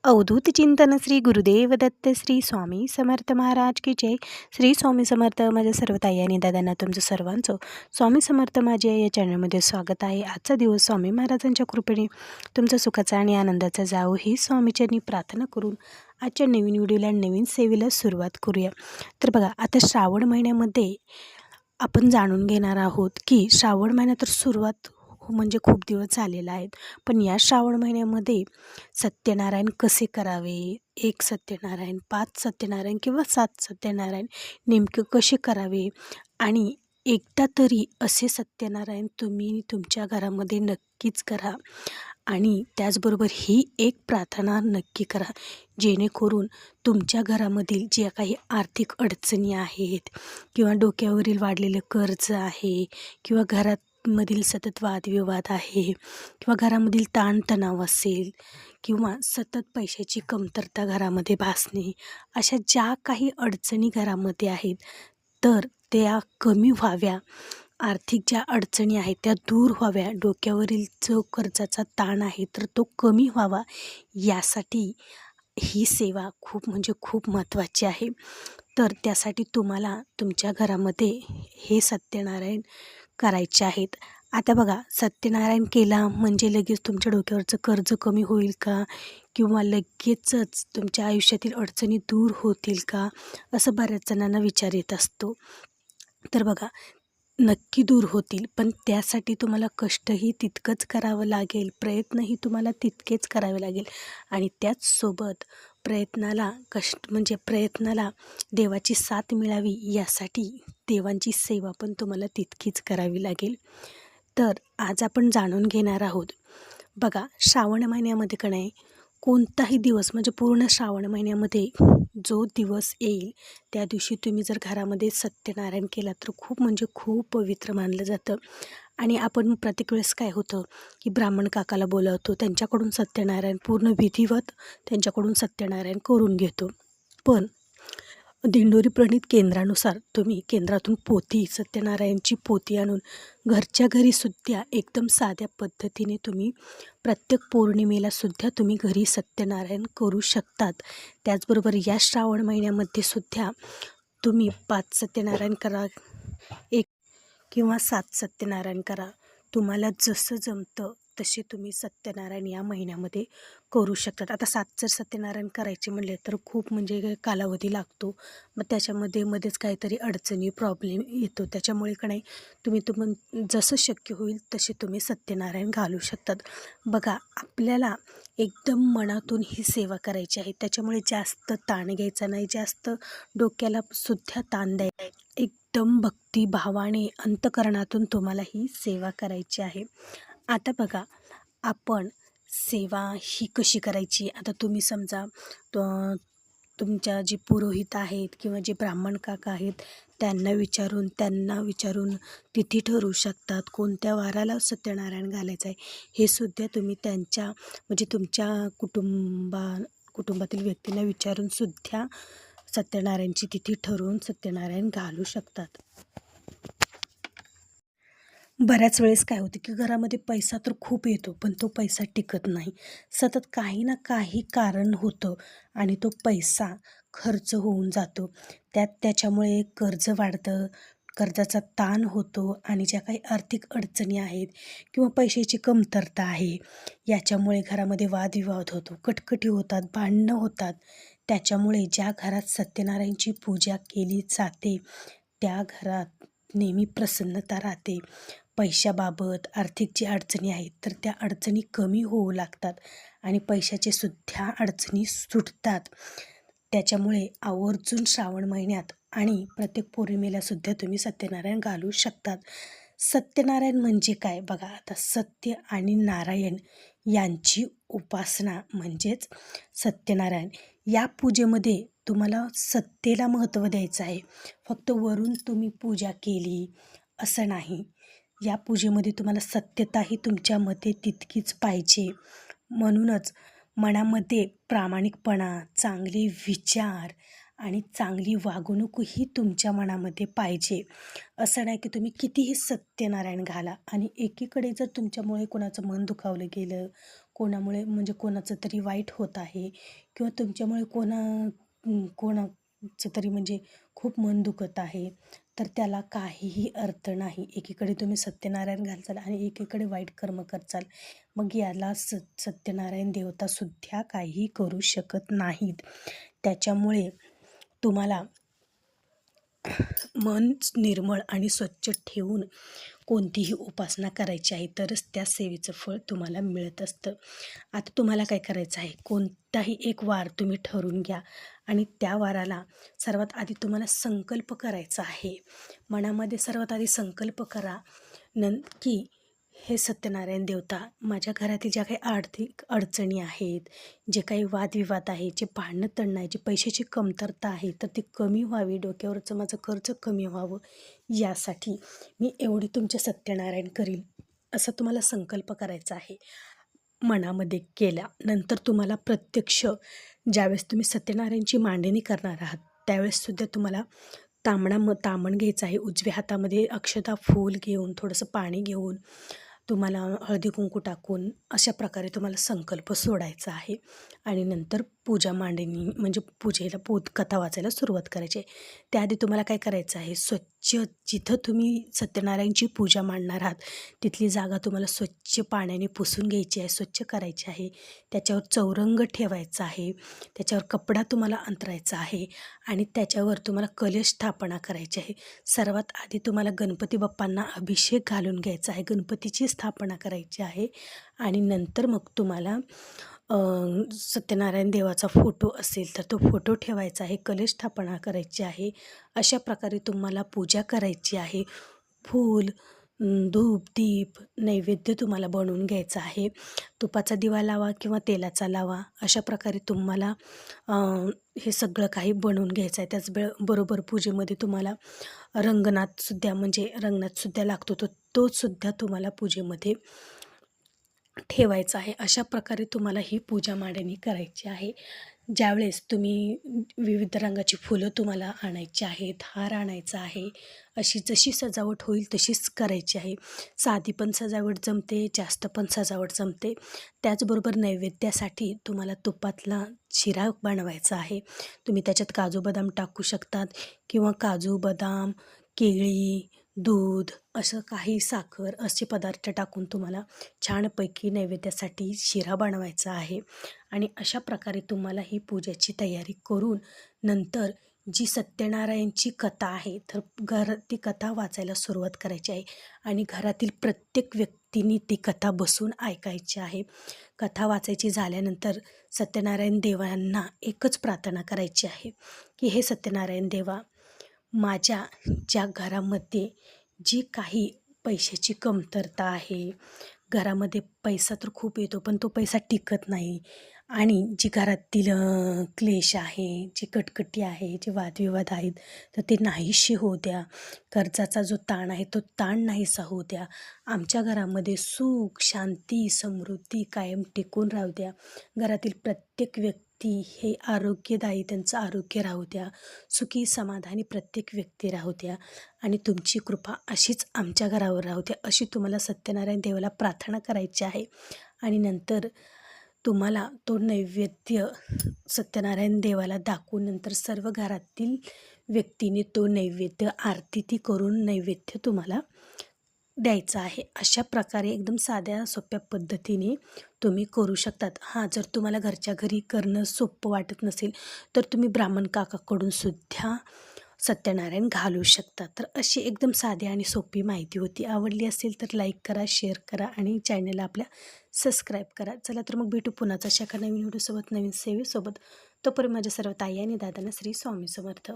अवधूत चिंतन श्री गुरुदेव दत्त श्री स्वामी समर्थ महाराज की जय. श्री स्वामी समर्थ. माझ्या सर्व ताई आणि दादांना तुमचं सर्वांचं स्वामी समर्थ माझ्या या चॅनलमध्ये स्वागत आहे. आजचा दिवस स्वामी महाराजांच्या कृपेने तुमचा सुखाचा आणि आनंदाचा जावो ही स्वामीचरणी प्रार्थना करून आजच्या नवीन व्हिडिओला नवीन सेवेला सुरुवात करूया. तर बघा, आता श्रावण महिन्यामध्ये आपण जाणून घेणार आहोत की श्रावण महिना तर सुरुवात म्हणजे खूप दिवस झालेला आहेत, पण या श्रावण महिन्यामध्ये सत्यनारायण कसे करावे, 1 सत्यनारायण, 5 सत्यनारायण किंवा 7 सत्यनारायण नेमकं कसे करावे आणि एकदा तरी असे सत्यनारायण तुम्ही तुमच्या घरामध्ये नक्कीच करा. आणि त्याचबरोबर ही एक प्रार्थना नक्की करा, जेणेकरून तुमच्या घरामधील ज्या काही आर्थिक अडचणी आहेत किंवा डोक्यावरील वाढलेलं कर्ज आहे किंवा घरामधील सतत वादविवाद आहे किंवा घरामधील ताणतणाव असेल किंवा सतत पैशाची कमतरता घरामध्ये भासणे, अशा ज्या काही अडचणी घरामध्ये आहेत तर त्या कमी व्हाव्या, आर्थिक ज्या अडचणी आहेत त्या दूर व्हाव्या, डोक्यावरील जो कर्जाचा ताण आहे तर तो कमी व्हावा, यासाठी ही सेवा खूप म्हणजे खूप महत्त्वाची आहे. तर त्यासाठी तुम्हाला तुमच्या घरामध्ये हे सत्यनारायण करायचे आहेत. आता बघा, सत्यनारायण केला म्हणजे लगेच तुमच्या डोक्यावरचं कर्ज कमी होईल का, किंवा लगेचच तुमच्या आयुष्यातील अडचणी दूर होतील का, असं बऱ्याच जणांना विचार येत असतो. तर बघा, नक्की दूर होतील, पण त्यासाठी तुम्हाला कष्टही तितकंच करावं लागेल, प्रयत्नही तुम्हाला तितकेच करावे लागेल. आणि त्याचसोबत प्रयत्नाला देवाची साथ मिळावी, यासाठी देवांची सेवा पण तुम्हाला तितकीच करावी लागेल. तर आज आपण जाणून घेणार आहोत. बघा, श्रावण महिन्यामध्ये का नाही, कोणताही दिवस म्हणजे पूर्ण श्रावण महिन्यामध्ये जो दिवस येईल त्या दिवशी तुम्ही जर घरामध्ये सत्यनारायण केला तर खूप म्हणजे खूप पवित्र मानलं जातं. आणि आपण प्रत्येक वेळेस काय होतं की ब्राह्मण काकाला बोलावतो, त्यांच्याकडून सत्यनारायण पूर्ण विधिवत त्यांच्याकडून सत्यनारायण करून घेतो. पण दिंडोरी प्रणीत केंद्रानुसार तुम्ही केंद्रातून पोथी, सत्यनारायणची पोथी आणून घरच्या घरीसुद्धा एकदम साध्या पद्धतीने तुम्ही प्रत्येक पौर्णिमेला सुद्धा तुम्ही घरी सत्यनारायण करू शकतात. त्याचबरोबर या श्रावण महिन्यामध्ये सुद्धा तुम्ही 5 सत्यनारायण करा, 1 किंवा 7 सत्यनारायण करा. तुम्हाला जसं जमतं तसे तुम्ही सत्यनारायण या महिन्यामध्ये करू शकतात. आता 7 जर सत्यनारायण करायचे म्हणले तर खूप म्हणजे कालावधी लागतो, मग त्याच्यामध्ये मध्येच काहीतरी अडचणी प्रॉब्लेम येतो. त्याच्यामुळे का नाही, तुम्ही जसं शक्य होईल तसे तुम्ही सत्यनारायण घालू शकतात. बघा, आपल्याला एकदम मनातून ही सेवा करायची आहे, त्याच्यामुळे जास्त ताण घ्यायचा नाही, जास्त डोक्याला सुद्धा ताण द्यायचा, एकदम भक्तिभावाने अंतकरणातून तुम्हाला ही सेवा करायची आहे. आता बघा, आपण सेवा ही कशी करायची. आता तुम्ही समजा तुमच्या जे पुरोहित आहेत किंवा जे ब्राह्मण काका आहेत त्यांना विचारून तिथी ठरवू शकतात, कोणत्या वाराला सत्यनारायण घालायचं आहे हे सुद्धा तुम्ही त्यांच्या म्हणजे तुमच्या कुटुंबातील व्यक्तींना विचारून सुद्धा सत्यनारायणची तिथी ठरवून सत्यनारायण घालू शकतात. बऱ्याच वेळेस काय होतं की घरामध्ये पैसा तर खूप येतो, पण तो पैसा टिकत नाही. सतत काही ना काही कारण होतं आणि तो पैसा खर्च होऊन जातो. त्याच्यामुळे कर्ज वाढतं, कर्जाचा ताण होतो आणि ज्या काही आर्थिक अडचणी आहेत किंवा पैशाची कमतरता आहे, याच्यामुळे घरामध्ये वादविवाद होतो, कटकटी होतात, भांडणं होतात. त्याच्यामुळे ज्या घरात सत्यनारायणची पूजा केली जाते त्या घरात नेहमी प्रसन्नता राहते. पैशाबाबत आर्थिक जी अडचणी आहेत तर त्या अडचणी कमी होऊ लागतात आणि पैशाचे सुद्धा अडचणी सुटतात. त्याच्यामुळे आवर्जून श्रावण महिन्यात आणि प्रत्येक पौर्णिमेला सुद्धा तुम्ही सत्यनारायण घालू शकतात. सत्यनारायण म्हणजे काय बघा, आता सत्य आणि नारायण यांची उपासना म्हणजेच सत्यनारायण. या पूजेमध्ये तुम्हाला सत्तेला महत्त्व द्यायचं आहे. फक्त वरून तुम्ही पूजा केली असं नाही, या पूजेमध्ये तुम्हाला सत्यताही तुमच्यामध्ये तितकीच पाहिजे. म्हणूनच मनामध्ये प्रामाणिकपणा, चांगले विचार आणि चांगली वागणूकही तुमच्या मनामध्ये पाहिजे. असं नाही की तुम्ही कितीही सत्यनारायण घाला आणि एकीकडे जर तुमच्यामुळे कोणाचं मन दुखावलं गेलं, कोणामुळे म्हणजे कोणाचं तरी वाईट होत आहे किंवा तुमच्यामुळे कोणाचं तरी म्हणजे खूप मन दुखत आहे, तर त्याला काहीही अर्थ नाही. एकीकडे तुम्ही सत्यनारायण घालचाल आणि एकीकडे वाईट कर्म करचाल, मग याला सत्यनारायण देवतासुद्धा काहीही करू शकत नाहीत. त्याच्यामुळे तुम्हाला मन निर्मळ आणि स्वच्छ ठेवून कोणतीही उपासना करायची आहे, तरच त्या सेवेचं फळ तुम्हाला मिळत असतं. आता तुम्हाला काय करायचं आहे, कोणताही एक वार तुम्ही ठरवून घ्या आणि त्या वाराला सर्वात आधी तुम्हाला संकल्प करायचा आहे. मनामध्ये सर्वात आधी संकल्प करा की हे सत्यनारायण देवता, माझ्या घरातील ज्या काही आर्थिक अडचणी आहेत, जे काही वादविवाद आहे, जे भांडणं तणणं आहे, जी पैशाची कमतरता आहे, तर ती कमी व्हावी, डोक्यावरचं माझं कर्ज कमी व्हावं, यासाठी मी एवढी तुमचे सत्यनारायण करील, असा तुम्हाला संकल्प करायचा आहे. मनामध्ये केल्यानंतर तुम्हाला प्रत्यक्ष ज्यावेळेस तुम्ही सत्यनारायणची मांडणी करणार आहात, त्यावेळेससुद्धा तुम्हाला ताम्हण घ्यायचं आहे. उजव्या हातामध्ये अक्षता, फूल घेऊन, थोडंसं पाणी घेऊन, तुम्हाला हळदी कुंकू टाकून अशा प्रकारे तुम्हाला संकल्प सोडायचा आहे आणि नंतर पूजा मांडणी म्हणजे पूजेला कथा वाचायला सुरुवात करायची आहे. त्याआधी तुम्हाला काय करायचं आहे, स्वच्छ जिथं तुम्ही सत्यनारायणची पूजा मांडणार आहात तिथली जागा तुम्हाला स्वच्छ पाण्याने पुसून घ्यायची आहे, स्वच्छ करायची आहे. त्याच्यावर चौरंग ठेवायचा आहे, त्याच्यावर कपडा तुम्हाला अंतरायचा आहे आणि त्याच्यावर तुम्हाला कलश स्थापना करायची आहे. सर्वात आधी तुम्हाला गणपती बाप्पांना अभिषेक घालून घ्यायचा आहे, गणपतीची स्थापना करायची आहे आणि नंतर मग तुम्हाला सत्यनारायण देवाचा फोटो असेल तर तो फोटो ठेवायचा आहे, कलश स्थापना करायची आहे. अशा प्रकारे तुम्हाला पूजा करायची आहे. फूल, धूप, दीप, नैवेद्य तुम्हाला बनवून घ्यायचा आहे. तुपाचा दिवा लावा किंवा तेलाचा लावा, अशा प्रकारे तुम्हाला हे सगळं काही बनवून घ्यायचं आहे. त्याचबरोबर पूजेमध्ये तुम्हाला रंगनाथसुद्धा लागतो, तोसुद्धा तुम्हाला पूजेमध्ये ठेवायचा आहे. अशा प्रकारे तुम्हाला ही पूजा मांडणी करायची आहे. ज्यावेळेस तुम्ही विविध रंगाची फुलं तुम्हाला आणायची आहेत, हार आणायचा आहे, अशी जशी सजावट होईल तशीच करायची आहे. साधी पण सजावट जमते, जास्त पण सजावट जमते. त्याचबरोबर नैवेद्यासाठी तुम्हाला तुपातला शिरा बनवायचा आहे. तुम्ही त्याच्यात काजू बदाम टाकू शकतात किंवा काजू बदाम, केळी, दूध, असं काही साखर असे पदार्थ टाकून तुम्हाला छानपैकी नैवेद्यासाठी शिरा बनवायचा आहे आणि अशा प्रकारे तुम्हाला ही पूजेची तयारी करून नंतर जी सत्यनारायणची कथा आहे तर ती कथा वाचायला सुरुवात करायची आहे आणि घरातील प्रत्येक व्यक्तीने ती कथा बसून ऐकायची आहे. कथा वाचायची झाल्यानंतर सत्यनारायण देवांना एकच प्रार्थना करायची आहे की हे सत्यनारायण देवा, माझ्या ज्या घरामध्ये जी काही पैशाची कमतरता आहे, घरामध्ये पैसा तर खूप येतो पण तो पैसा टिकत नाही आणि जी घरातील क्लेश आहे, जी कटकटी आहे, जे वादविवाद आहेत तर ते नाहीशी होऊ द्या. कर्जाचा जो ताण आहे तो ताण नाहीसा होऊ द्या. आमच्या घरामध्ये सुख, शांती, समृद्धी कायम टिकून राहू द्या. घरातील प्रत्येक व्यक्ती हे आरोग्यदायी त्यांचं आरोग्य राहू द्या. सुखी समाधानी प्रत्येक व्यक्ती राहू द्या आणि तुमची कृपा अशीच आमच्या घरावर राहू द्या, अशी तुम्हाला सत्यनारायण देवाला प्रार्थना करायची आहे. आणि नंतर तुम्हाला तो नैवेद्य सत्यनारायण देवाला दाखवून नंतर सर्व घरातील व्यक्तीने तो नैवेद्य आरती करून नैवेद्य तुम्हाला द्यायचा आहे. अशा प्रकारे एकदम साध्या सोप्या पद्धतीने तुम्ही करू शकतात. जर तुम्हाला घरच्या घरी करणं सोपं वाटत नसेल तर तुम्ही ब्राह्मण काकाकडून सुद्धा सत्यनारायण घालू शकता. तर अशी एकदम साधी आणि सोपी माहिती होती. आवडली असेल तर लाईक करा, शेअर करा आणि चॅनलला आपल्या सबस्क्राईब करा. चला तर मग भेटू पुन्हाच अशा एका नवीन व्हिडिओसोबत, नवीन सेवेसोबत. तोपर्यंत माझ्या सर्व ताई आणि दादांना श्री स्वामी समर्थ.